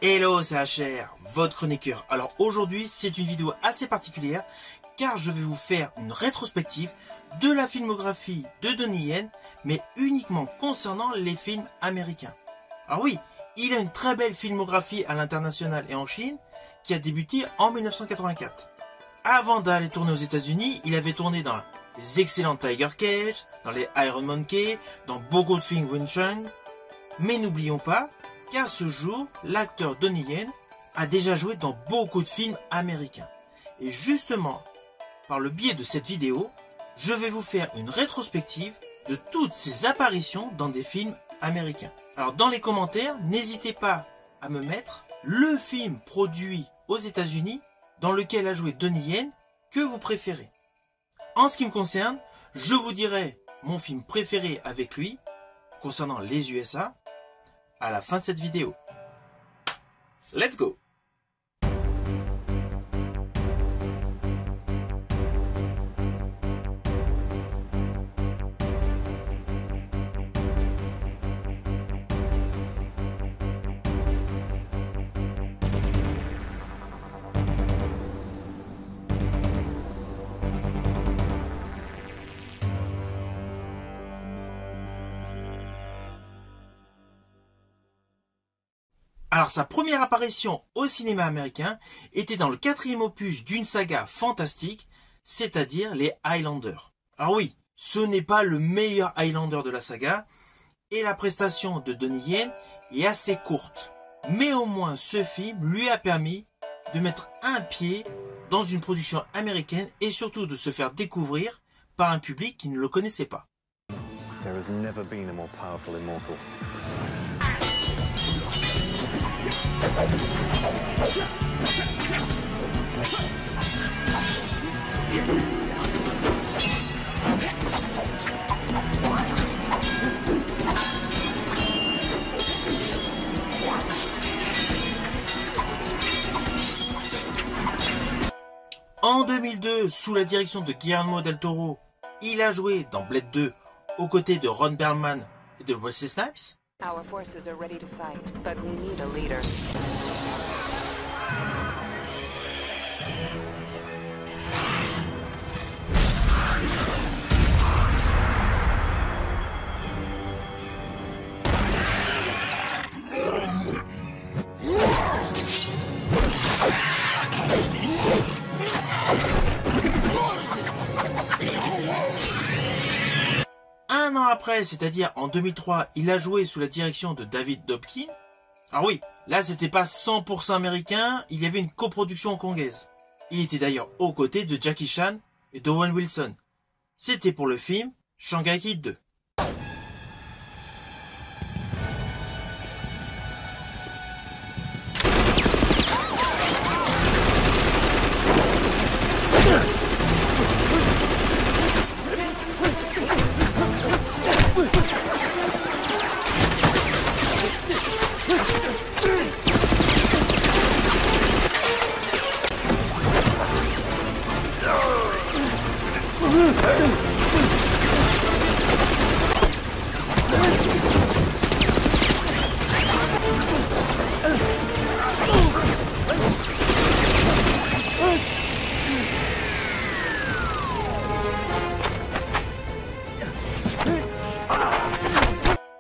Hello, c'est HR, votre chroniqueur. Alors aujourd'hui, c'est une vidéo assez particulière car je vais vous faire une rétrospective de la filmographie de Donnie Yen, mais uniquement concernant les films américains. Alors oui, il a une très belle filmographie à l'international et en Chine qui a débuté en 1984. Avant d'aller tourner aux États-Unis, il avait tourné dans les excellents Tiger Cage, dans les Iron Monkey, dans beaucoup de films Wing Chun. Mais n'oublions pas qu'à ce jour, l'acteur Donnie Yen a déjà joué dans beaucoup de films américains. Et justement, par le biais de cette vidéo, je vais vous faire une rétrospective de toutes ses apparitions dans des films américains. Alors dans les commentaires, n'hésitez pas à me mettre le film produit aux États-Unis dans lequel a joué Donnie Yen que vous préférez. En ce qui me concerne, je vous dirai mon film préféré avec lui concernant les USA à la fin de cette vidéo. Let's go! Alors sa première apparition au cinéma américain était dans le 4e opus d'une saga fantastique, c'est-à-dire les Highlanders. Alors oui, ce n'est pas le meilleur Highlander de la saga, et la prestation de Donnie Yen est assez courte. Mais au moins ce film lui a permis de mettre un pied dans une production américaine et surtout de se faire découvrir par un public qui ne le connaissait pas. There has never been a more powerful immortal. En 2002, sous la direction de Guillermo del Toro, il a joué dans Blade 2 aux côtés de Ron Perlman et de Wesley Snipes. Our forces are ready to fight, but we need a leader. Un an après, c'est-à-dire en 2003, il a joué sous la direction de David Dobkin. Alors oui, là c'était pas 100% américain, il y avait une coproduction hongkongaise. Il était d'ailleurs aux côtés de Jackie Chan et d'Owen Wilson. C'était pour le film Shanghai Kid 2.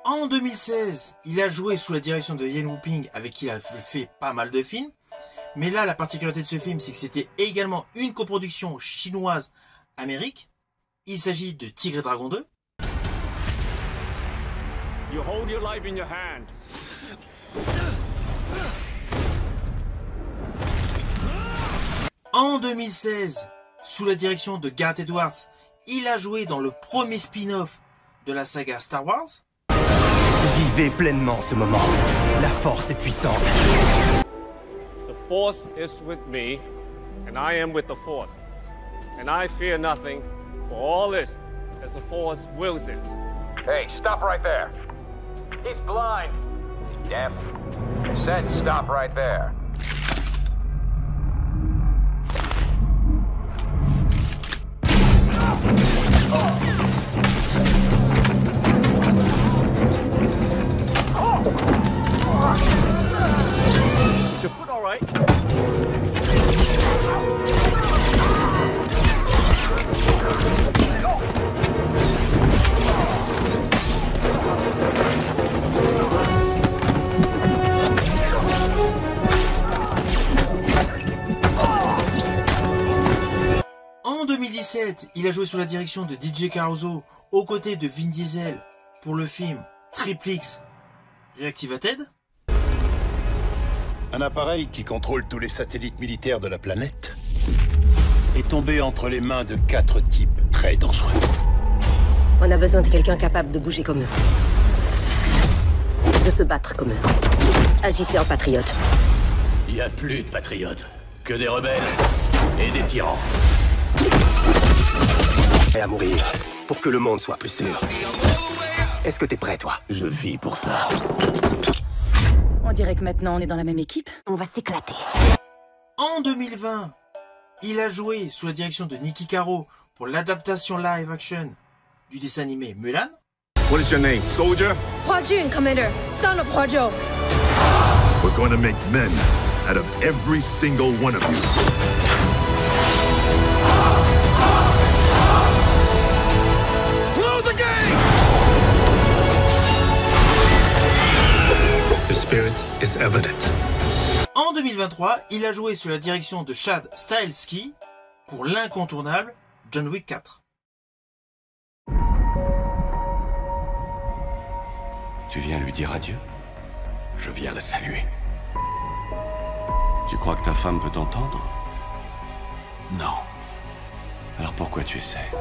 En 2016, il a joué sous la direction de Yen Wu-ping avec qui il a fait pas mal de films. Mais là, la particularité de ce film, c'est que c'était également une coproduction chinoise-amérique. Il s'agit de Tigre et Dragon 2. You hold your life in your hand. En 2016, sous la direction de Gareth Edwards, il a joué dans le premier spin-off de la saga Star Wars. Vivez pleinement ce moment. La force est puissante. The Force is with me, and I am with the Force. And I fear nothing, for all this, as the Force wills it. Hey, stop right there. He's blind. Is he deaf? I said stop right there. right. En 2017, il a joué sous la direction de DJ Caruso, aux côtés de Vin Diesel, pour le film Triple X Reactivated. Un appareil qui contrôle tous les satellites militaires de la planète est tombé entre les mains de 4 types très dangereux. On a besoin de quelqu'un capable de bouger comme eux. De se battre comme eux. Agissez en patriote. Il n'y a plus de patriotes, que des rebelles et des tyrans. Prêt à mourir pour que le monde soit plus sûr. Est-ce que t'es prêt, toi? Je vis pour ça. On dirait que maintenant on est dans la même équipe. On va s'éclater. En 2020, il a joué sous la direction de Niki Caro pour l'adaptation live action du dessin animé Mulan. What is your name, soldier? Hua Jun, Commander, son of Hua Zhou. We're going to make men out of every single one of you. Close the gate! The spirit is evident. En 2023, il a joué sous la direction de Chad Stahelski pour l'incontournable John Wick 4. Tu viens lui dire adieu? Je viens la saluer. Tu crois que ta femme peut t'entendre? Non. Alors pourquoi tu essaies?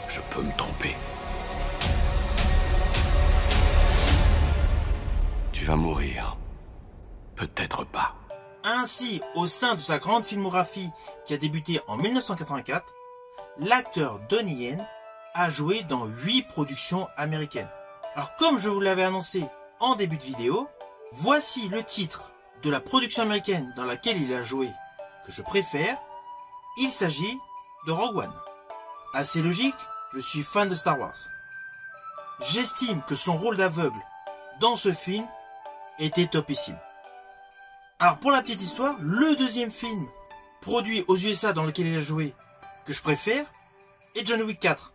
Je peux me tromper. Tu vas mourir. Peut-être pas. Ainsi, au sein de sa grande filmographie qui a débuté en 1984, l'acteur Donnie Yen a joué dans 8 productions américaines. Alors comme je vous l'avais annoncé en début de vidéo, voici le titre de la production américaine dans laquelle il a joué que je préfère. Il s'agit de Rogue One. Assez logique, je suis fan de Star Wars. J'estime que son rôle d'aveugle dans ce film était topissime. Alors pour la petite histoire, le deuxième film produit aux USA dans lequel il a joué que je préfère est John Wick 4.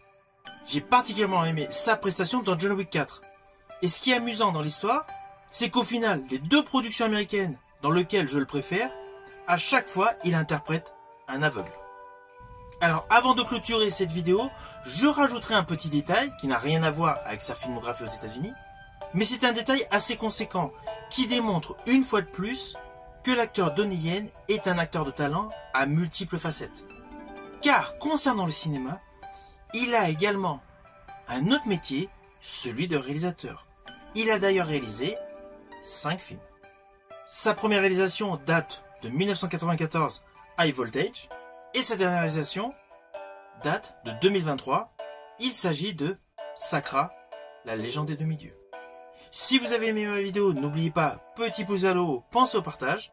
J'ai particulièrement aimé sa prestation dans John Wick 4. Et ce qui est amusant dans l'histoire, c'est qu'au final, les 2 productions américaines dans lesquelles je le préfère, à chaque fois, il interprète un aveugle. Alors avant de clôturer cette vidéo, je rajouterai un petit détail qui n'a rien à voir avec sa filmographie aux États-Unis, mais c'est un détail assez conséquent qui démontre une fois de plus que l'acteur Donnie Yen est un acteur de talent à multiples facettes. Car concernant le cinéma, il a également un autre métier, celui de réalisateur. Il a d'ailleurs réalisé 5 films. Sa première réalisation date de 1994, High Voltage, et sa dernière réalisation date de 2023. Il s'agit de Sakra, la légende des demi-dieux. Si vous avez aimé ma vidéo, n'oubliez pas, petit pouce vers le haut, pensez au partage.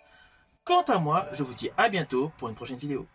Quant à moi, je vous dis à bientôt pour une prochaine vidéo.